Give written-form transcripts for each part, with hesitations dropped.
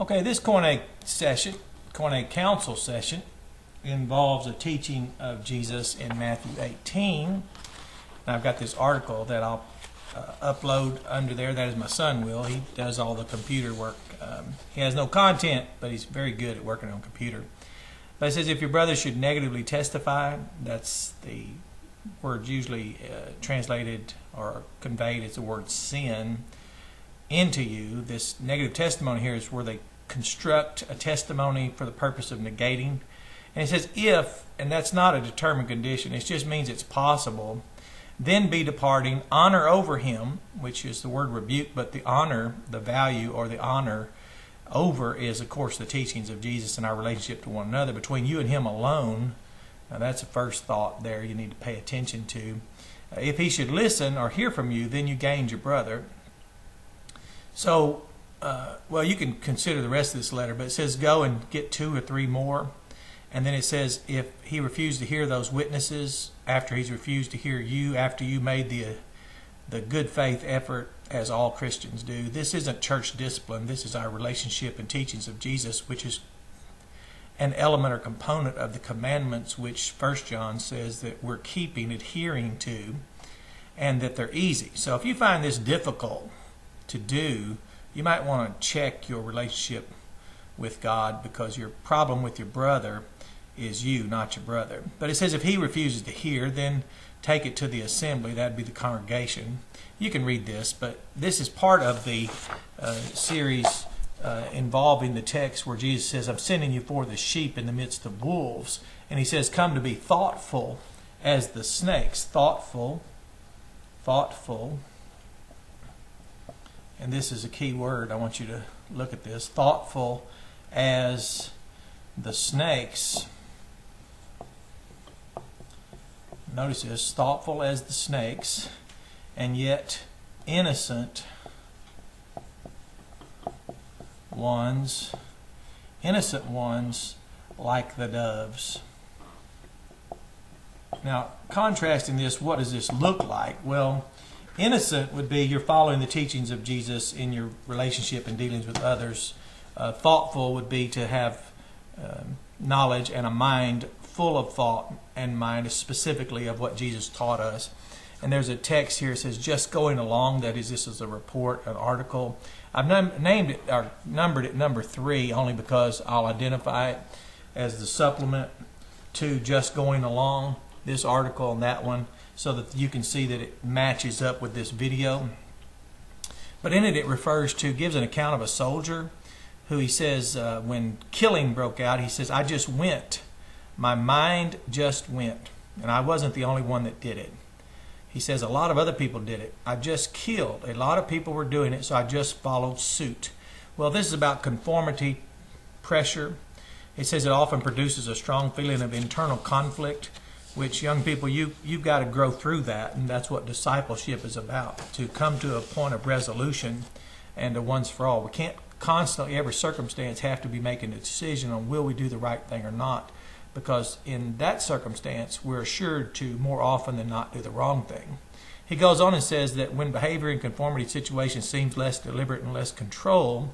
Okay, this KOINE session, KOINE counsel session, involves a teaching of Jesus in Matthew 18. And I've got this article that I'll upload under there. That is my son, Will. He does all the computer work. He has no content, but he's very good at working on computer. But it says, if your brother should negatively testify, that's the word usually translated or conveyed as the word sin, into you. This negative testimony here is where they construct a testimony for the purpose of negating. And it says if, and that's not a determined condition, it just means it's possible, then be departing, honor over him, which is the word rebuke, but the honor, the value or the honor over is of course the teachings of Jesus and our relationship to one another between you and him alone. Now that's the first thought there you need to pay attention to. If he should listen or hear from you, then you gained your brother. So, well, you can consider the rest of this letter, but it says go and get 2 or 3 more. And then it says if he refused to hear those witnesses, after he's refused to hear you, after you made the good faith effort, as all Christians do. This isn't church discipline. This is our relationship and teachings of Jesus, which is an element or component of the commandments, which 1 John says that we're keeping, adhering to, and that they're easy. So if you find this difficult to do, you might want to check your relationship with God, because your problem with your brother is you, not your brother. But it says if he refuses to hear, then take it to the assembly. That'd be the congregation. You can read this, but this is part of the series involving the text where Jesus says, I'm sending you for the sheep in the midst of wolves. And he says, come to be thoughtful as the snakes. Thoughtful. And this is a key word. I want you to look at this. Thoughtful as the snakes. Notice this. Thoughtful as the snakes, and yet innocent ones. Innocent ones like the doves. Now, contrasting this, what does this look like? Well, innocent would be you're following the teachings of Jesus in your relationship and dealings with others. Thoughtful would be to have knowledge and a mind full of thought and mind, specifically of what Jesus taught us. And there's a text here that says just going along. That is, this is a report, an article. I've named it or numbered it number 3 only because I'll identify it as the supplement to just going along, this article and that one, so that you can see that it matches up with this video. But in it, it refers to, gives an account of a soldier who he says when killing broke out, he says, I just went. My mind just went. And I wasn't the only one that did it. He says a lot of other people did it. I just killed. A lot of people were doing it, so I just followed suit. Well, this is about conformity pressure. It says it often produces a strong feeling of internal conflict, which young people, you've got to grow through that, and that's what discipleship is about, to come to a point of resolution and a once for all. We can't constantly, every circumstance, have to be making a decision on will we do the right thing or not, because in that circumstance, we're assured to more often than not do the wrong thing. He goes on and says that when behavior in conformity situations seems less deliberate and less controlled,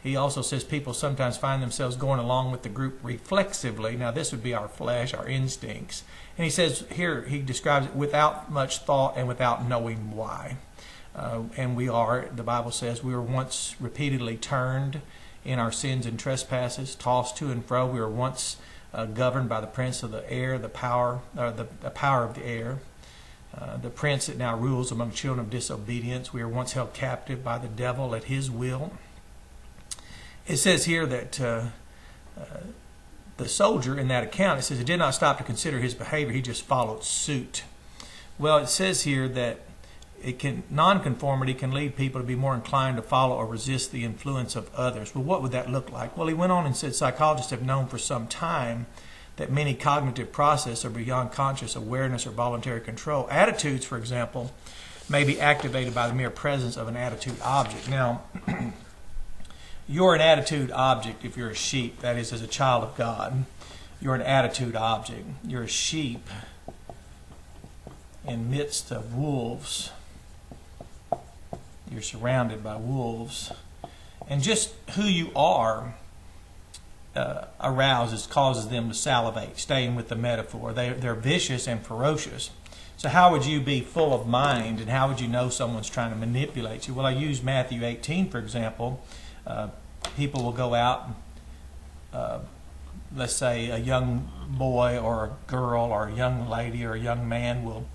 he also says people sometimes find themselves going along with the group reflexively. Now this would be our flesh, our instincts. And he says here, he describes it without much thought and without knowing why. And we are, the Bible says, we were once repeatedly turned in our sins and trespasses, tossed to and fro. We were once governed by the prince of the air, the power of the air, the prince that now rules among children of disobedience. We were once held captive by the devil at his will. It says here that the soldier in that account, it says he did not stop to consider his behavior, he just followed suit. Well, it says here that nonconformity can lead people to be more inclined to follow or resist the influence of others. Well, what would that look like? Well, he went on and said psychologists have known for some time that many cognitive processes are beyond conscious awareness or voluntary control. Attitudes, for example, may be activated by the mere presence of an attitude object. Now, you're an attitude object if you're a sheep, that is, as a child of God. You're an attitude object. You're a sheep in midst of wolves. You're surrounded by wolves. And just who you are causes them to salivate, staying with the metaphor. They're vicious and ferocious. So how would you be full of mind, and how would you know someone's trying to manipulate you? Well, I use Matthew 18, for example. People will go out, let's say a young boy or a girl or a young lady or a young man will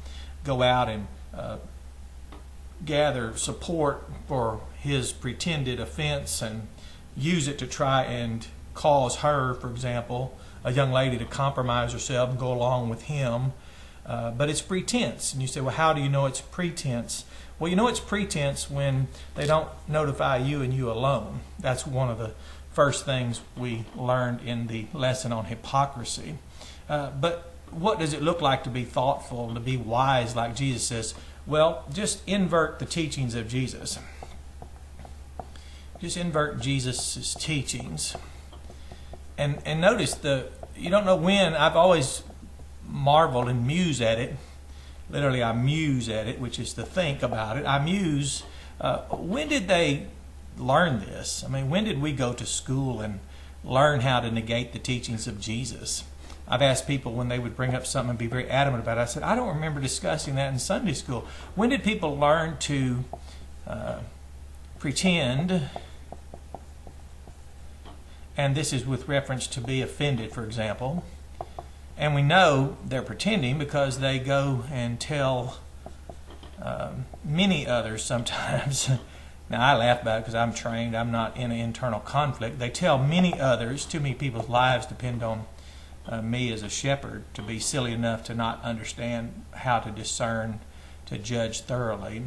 go out and gather support for his pretended offense and use it to try and cause her, for example, a young lady, to compromise herself and go along with him. But it's pretense. And you say, well, how do you know it's pretense? Well, you know it's pretense when they don't notify you and you alone. That's one of the first things we learned in the lesson on hypocrisy. But what does it look like to be thoughtful, to be wise, like Jesus says? Well, just invert the teachings of Jesus. Just invert Jesus' teachings. And notice, you don't know when. I've always marvel and muse at it. Literally, I muse at it, which is to think about it. I muse, when did they learn this? I mean, when did we go to school and learn how to negate the teachings of Jesus? I've asked people when they would bring up something and be very adamant about it. I said, I don't remember discussing that in Sunday school. When did people learn to pretend? And this is with reference to be offended, for example. And we know they're pretending because they go and tell many others sometimes. Now, I laugh about it because I'm trained. I'm not in an internal conflict. They tell many others. Too many people's lives depend on me as a shepherd to be silly enough to not understand how to discern, to judge thoroughly.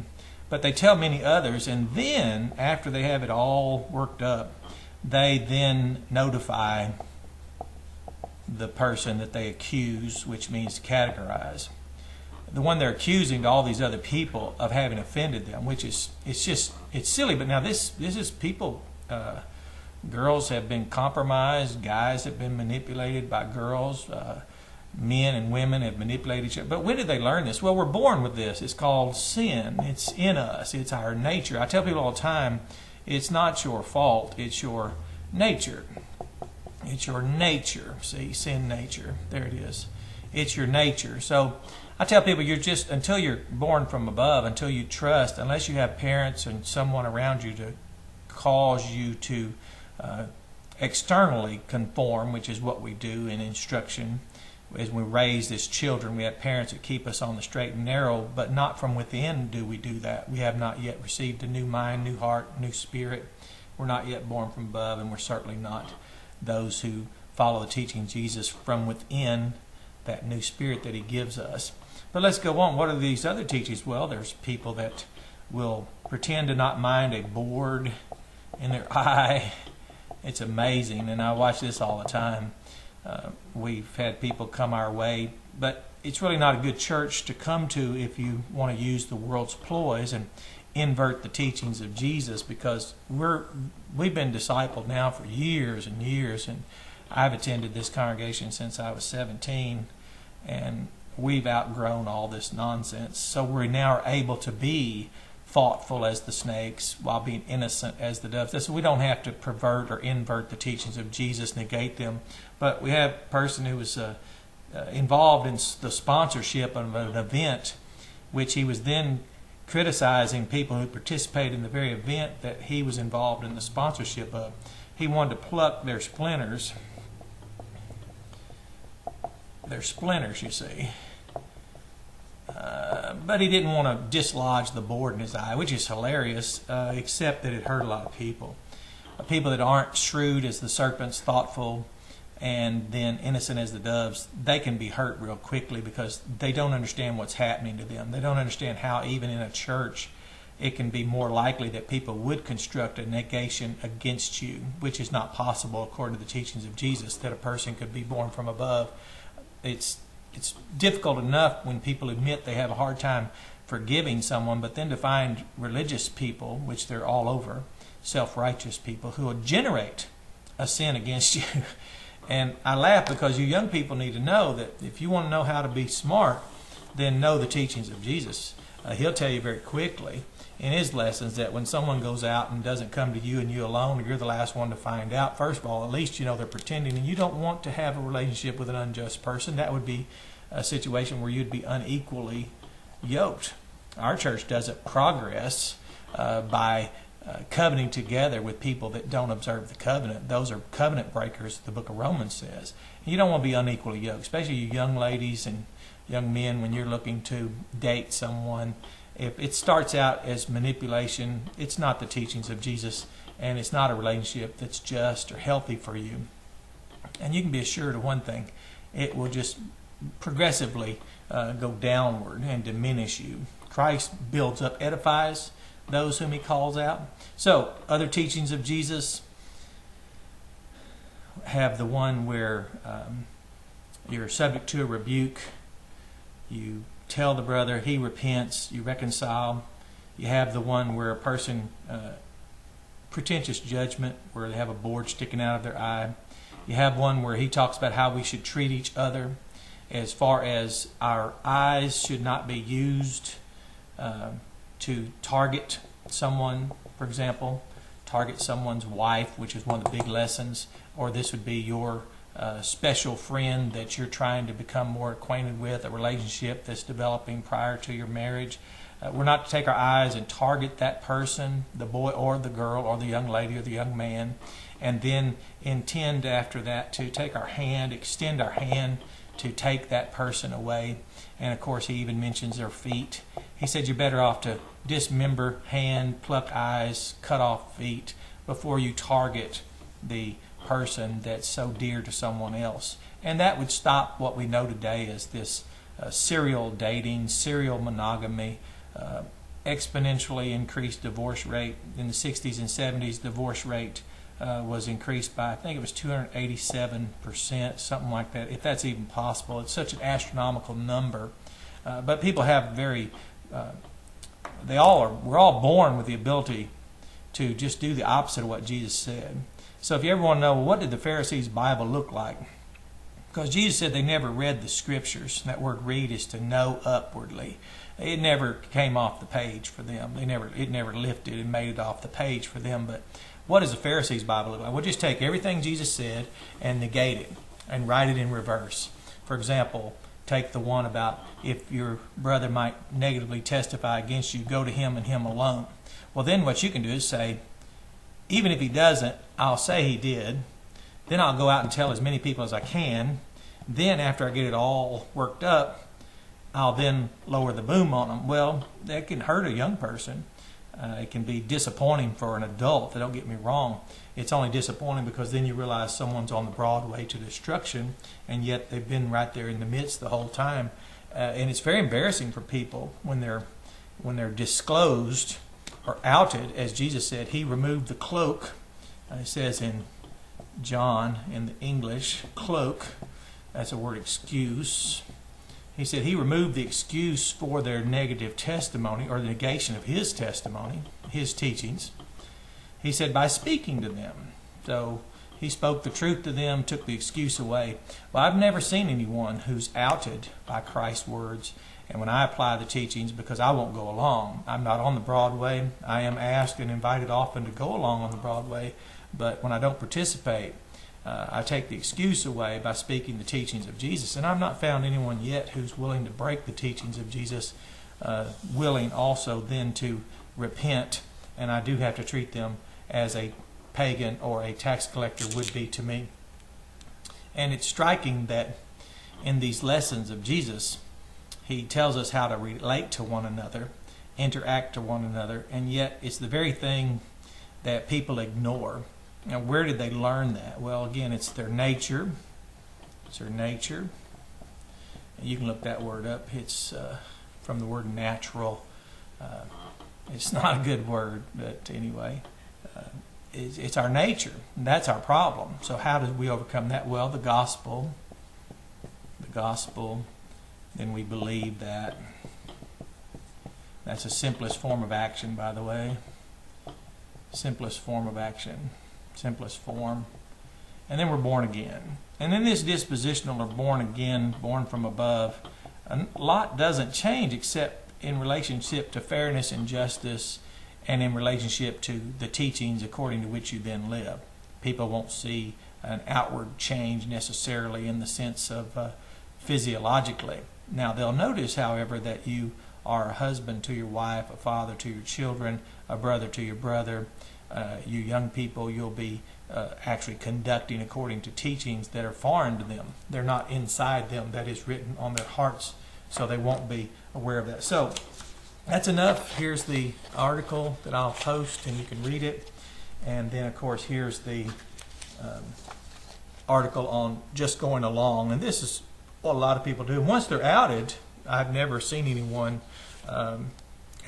But they tell many others, and then, after they have it all worked up, they then notify the person that they accuse, which means to categorize. The one they're accusing to all these other people of having offended them, which is, it's silly. But now this is people, girls have been compromised, guys have been manipulated by girls, men and women have manipulated each other. But when did they learn this? Well, we're born with this. It's called sin. It's in us. It's our nature. I tell people all the time, it's not your fault, it's your nature. It's your nature. See, sin nature. There it is. It's your nature. So I tell people, you're just, until you're born from above, until you trust, unless you have parents and someone around you to cause you to externally conform, which is what we do in instruction. As we raise as children, we have parents that keep us on the straight and narrow, but not from within do we do that. We have not yet received a new mind, new heart, new spirit. We're not yet born from above, and we're certainly not those who follow the teaching of Jesus from within, that new spirit that he gives us. But let's go on. What are these other teachings? Well, there's people that will pretend to not mind a board in their eye. It's amazing, and I watch this all the time. We've had people come our way, but it's really not a good church to come to if you want to use the world's ploys and invert the teachings of Jesus, because we've been discipled now for years and years, and I've attended this congregation since I was 17, and we've outgrown all this nonsense. So we now are able to be thoughtful as the snakes while being innocent as the doves. So we don't have to pervert or invert the teachings of Jesus, negate them. But we have a person who was involved in the sponsorship of an event, which he was then criticizing people who participated in the very event that he was involved in the sponsorship of. He wanted to pluck their splinters. Their splinters, you see. But he didn't want to dislodge the board in his eye, which is hilarious, except that it hurt a lot of people. People that aren't shrewd as the serpents, thoughtful, and then innocent as the doves, they can be hurt real quickly because they don't understand what's happening to them. They don't understand how even in a church it can be more likely that people would construct a negation against you, which is not possible according to the teachings of Jesus, that a person could be born from above. It's difficult enough when people admit they have a hard time forgiving someone, but then to find religious people, which they're all over, self-righteous people, who will generate a sin against you. And I laugh because you young people need to know that if you want to know how to be smart, then know the teachings of Jesus. He'll tell you very quickly in his lessons that when someone goes out and doesn't come to you and you alone, or you're the last one to find out, first of all, at least you know they're pretending, and you don't want to have a relationship with an unjust person. That would be a situation where you'd be unequally yoked. Our church doesn't progress by covenanting together with people that don't observe the covenant. Those are covenant breakers, the book of Romans says. You don't want to be unequally yoked, especially you young ladies and young men when you're looking to date someone. If it starts out as manipulation, it's not the teachings of Jesus, and it's not a relationship that's just or healthy for you. And you can be assured of one thing: it will just progressively go downward and diminish you. Christ builds up, edifies those whom he calls out. So, other teachings of Jesus have the one where you're subject to a rebuke. You tell the brother, he repents, you reconcile. You have the one where a person, pretentious judgment, where they have a board sticking out of their eye. You have one where he talks about how we should treat each other, as far as our eyes should not be used to target someone, for example, target someone's wife, which is one of the big lessons, or this would be your special friend that you're trying to become more acquainted with, a relationship that's developing prior to your marriage. We're not to take our eyes and target that person, the boy or the girl or the young lady or the young man, and then intend after that to take our hand, extend our hand to take that person away. And of course he even mentions their feet. He said you're better off to dismember hand, pluck eyes, cut off feet before you target the person that's so dear to someone else. And that would stop what we know today as this serial dating, serial monogamy, exponentially increased divorce rate. In the 60s and 70s, divorce rate was increased by, I think it was 287%, something like that, if that's even possible. It's such an astronomical number. But people have we're all born with the ability to just do the opposite of what Jesus said. So if you ever want to know, well, what did the Pharisees' Bible look like? Because Jesus said they never read the Scriptures. That word read is to know upwardly. It never came off the page for them. It never lifted and made it off the page for them. But what does the Pharisees' Bible look like? We'll just take everything Jesus said and negate it and write it in reverse. For example, take the one about if your brother might negatively testify against you, go to him and him alone. Well, then what you can do is say, even if he doesn't, I'll say he did. Then I'll go out and tell as many people as I can. Then after I get it all worked up, I'll then lower the boom on them. Well, that can hurt a young person. It can be disappointing for an adult. Don't get me wrong. It's only disappointing because then you realize someone's on the broad way to destruction, and yet they've been right there in the midst the whole time. And it's very embarrassing for people when they're disclosed or outed. As Jesus said, he removed the cloak. It says in John, in the English, cloak, that's a word, excuse. He said he removed the excuse for their negative testimony, or the negation of his testimony, his teachings. He said by speaking to them. So he spoke the truth to them, took the excuse away. Well, I've never seen anyone who's outed by Christ's words. And when I apply the teachings, because I won't go along, I'm not on the broad way. I am asked and invited often to go along on the broad way. But when I don't participate, I take the excuse away by speaking the teachings of Jesus. And I've not found anyone yet who's willing to break the teachings of Jesus, willing also then to repent. And I do have to treat them as a pagan or a tax collector would be to me. And it's striking that in these lessons of Jesus, he tells us how to relate to one another, interact to one another, and yet it's the very thing that people ignore. Now, where did they learn that? Well, again, it's their nature. It's their nature. And you can look that word up. It's from the word natural. It's not a good word, but anyway, it's our nature. And that's our problem. So how do we overcome that? Well, the gospel. The gospel. Then we believe that. That's the simplest form of action, by the way. Simplest form of action. Simplest form. And then we're born again. And in this dispositional or born again, born from above, a lot doesn't change except in relationship to fairness and justice and in relationship to the teachings according to which you then live. People won't see an outward change necessarily in the sense of physiologically. Now they'll notice, however, that you are a husband to your wife, a father to your children, a brother to your brother. You young people, you'll be actually conducting according to teachings that are foreign to them. They're not inside them. That is written on their hearts, so they won't be aware of that. So that's enough. Here's the article that I'll post, and you can read it. And then, of course, here's the article on just going along. And this is what a lot of people do. And once they're outed, I've never seen anyone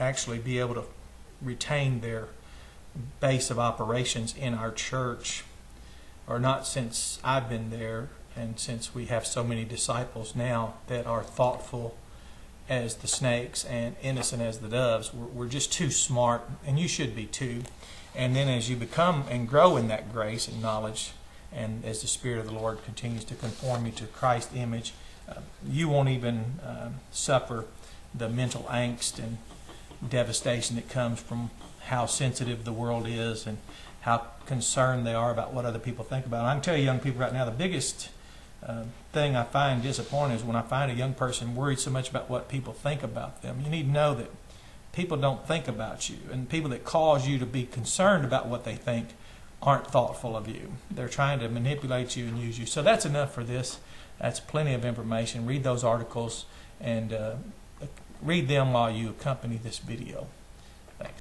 actually be able to retain their base of operations in our church, or not since I've been there, and since we have so many disciples now that are thoughtful as the snakes and innocent as the doves. We're just too smart, and you should be too. And then as you become and grow in that grace and knowledge, and as the Spirit of the Lord continues to conform you to Christ's image, you won't even suffer the mental angst and devastation that comes from how sensitive the world is and how concerned they are about what other people think about it. I can tell you young people right now, the biggest thing I find disappointing is when I find a young person worried so much about what people think about them. You need to know that people don't think about you, and people that cause you to be concerned about what they think aren't thoughtful of you. They're trying to manipulate you and use you. So that's enough for this. That's plenty of information. Read those articles and read them while you accompany this video.